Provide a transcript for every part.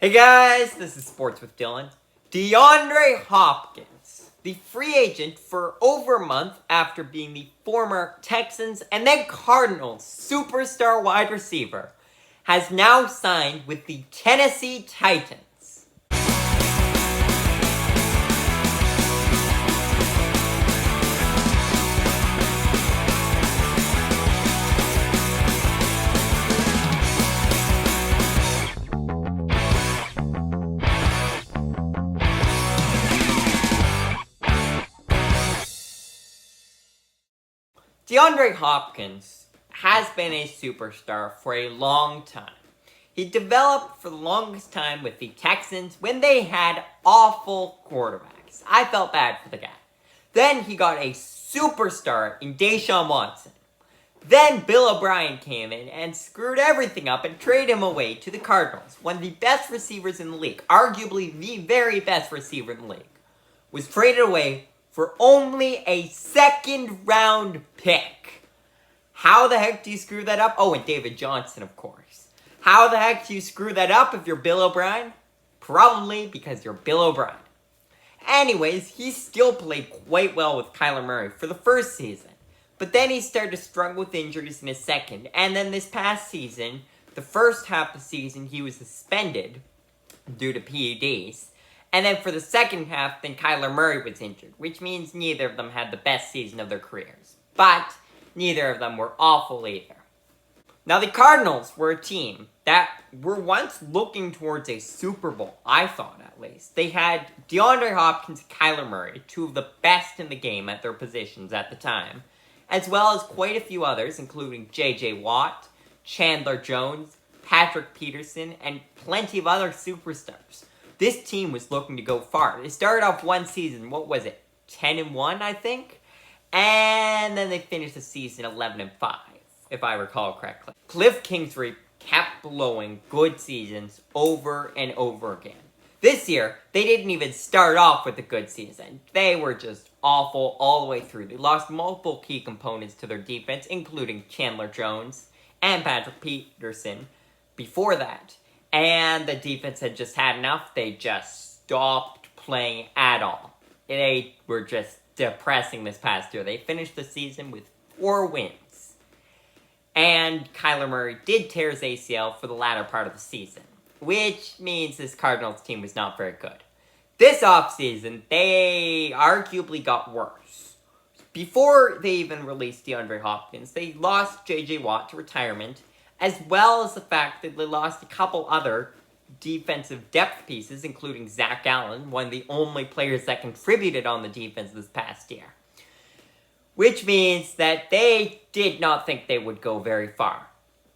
Hey guys, this is Sports with Dylan. Deandre Hopkins, the free agent for over a month after being the former Texans and then Cardinals superstar wide receiver, has now signed with the Tennessee Titans. Deandre Hopkins has been a superstar for a long time. He developed for the longest time with the Texans when they had awful quarterbacks. I felt bad for the guy. Then he got a superstar in Deshaun Watson. Then Bill O'Brien came in and screwed everything up and traded him away to the Cardinals, one of the best receivers in the league, arguably the very best receiver in the league, was traded away for only a second-round pick. How the heck do you screw that up? Oh, and David Johnson, of course. How the heck do you screw that up if you're Bill O'Brien? Probably because you're Bill O'Brien. Anyways, he still played quite well with Kyler Murray for the first season. But then he started to struggle with injuries in his second. And then this past season, the first half of the season, he was suspended due to PEDs. And then for the second half, then Kyler Murray was injured, which means neither of them had the best season of their careers. But neither of them were awful either. Now, the Cardinals were a team that were once looking towards a Super Bowl, I thought at least. They had DeAndre Hopkins and Kyler Murray, two of the best in the game at their positions at the time, as well as quite a few others, including J.J. Watt, Chandler Jones, Patrick Peterson, and plenty of other superstars. This team was looking to go far. They started off one season, 10-1, I think? And then they finished the season 11-5, if I recall correctly. Cliff Kingsbury kept blowing good seasons over and over again. This year, they didn't even start off with a good season. They were just awful all the way through. They lost multiple key components to their defense, including Chandler Jones and Patrick Peterson before that. And the defense had just had enough. They just stopped playing at all. They were just depressing this past year. They finished the season with 4 wins. And Kyler Murray did tear his ACL for the latter part of the season, which means this Cardinals team was not very good. This offseason, they arguably got worse. Before they even released DeAndre Hopkins, they lost J.J. Watt to retirement, as well as the fact that they lost a couple other defensive depth pieces, including Zach Allen, one of the only players that contributed on the defense this past year. Which means that they did not think they would go very far.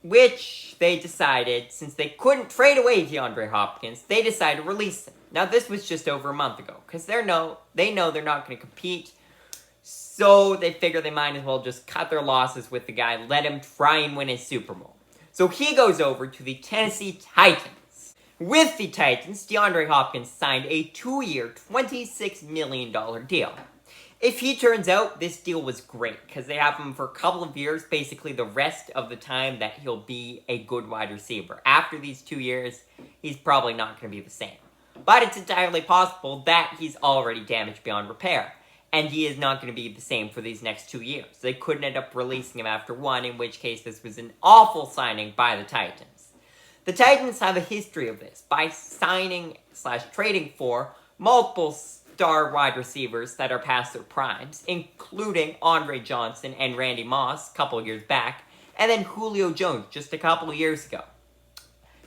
Which they decided, since they couldn't trade away DeAndre Hopkins, they decided to release him. Now, this was just over a month ago, because they know they're not going to compete. So they figure they might as well just cut their losses with the guy, let him try and win a Super Bowl. So he goes over to the Tennessee Titans. With the Titans, DeAndre Hopkins signed a 2-year, $26 million deal. If he turns out, this deal was great, because they have him for a couple of years, basically the rest of the time that he'll be a good wide receiver. After these 2 years, he's probably not going to be the same. But it's entirely possible that he's already damaged beyond repair, and he is not going to be the same for these next 2 years. They couldn't end up releasing him after one, in which case this was an awful signing by the Titans. The Titans have a history of this, by signing/trading for multiple star wide receivers that are past their primes, including Andre Johnson and Randy Moss a couple years back, and then Julio Jones just a couple of years ago.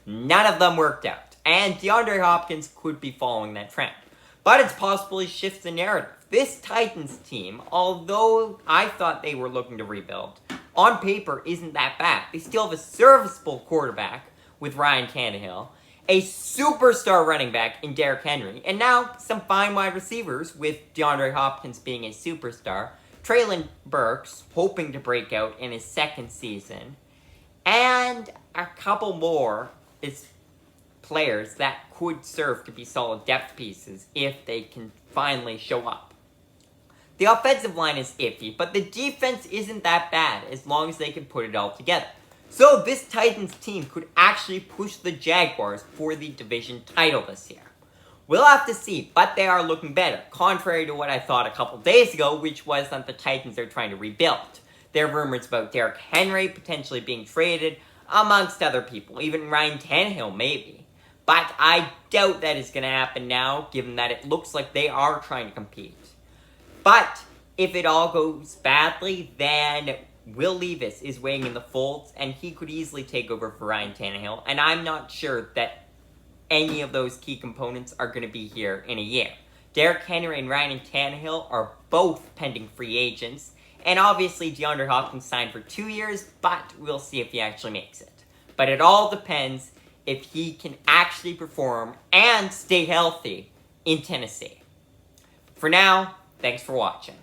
None of them worked out, and DeAndre Hopkins could be following that trend. But it's possible he shifts the narrative. This Titans team, although I thought they were looking to rebuild, on paper isn't that bad. They still have a serviceable quarterback with Ryan Tannehill, a superstar running back in Derrick Henry, and now some fine wide receivers with DeAndre Hopkins being a superstar, Treylon Burks hoping to break out in his second season, and a couple more players that could serve to be solid depth pieces if they can finally show up. The offensive line is iffy, but the defense isn't that bad as long as they can put it all together. So this Titans team could actually push the Jaguars for the division title this year. We'll have to see, but they are looking better, contrary to what I thought a couple days ago, which was that the Titans are trying to rebuild. There are rumors about Derrick Henry potentially being traded, amongst other people, even Ryan Tannehill maybe. But I doubt that is going to happen now, given that it looks like they are trying to compete. But if it all goes badly, then Will Levis is weighing in the folds, and he could easily take over for Ryan Tannehill, and I'm not sure that any of those key components are going to be here in a year. Derrick Henry and Ryan Tannehill are both pending free agents, and obviously Deandre Hopkins signed for 2 years, but we'll see if he actually makes it. But it all depends if he can actually perform and stay healthy in Tennessee. For now, thanks for watching.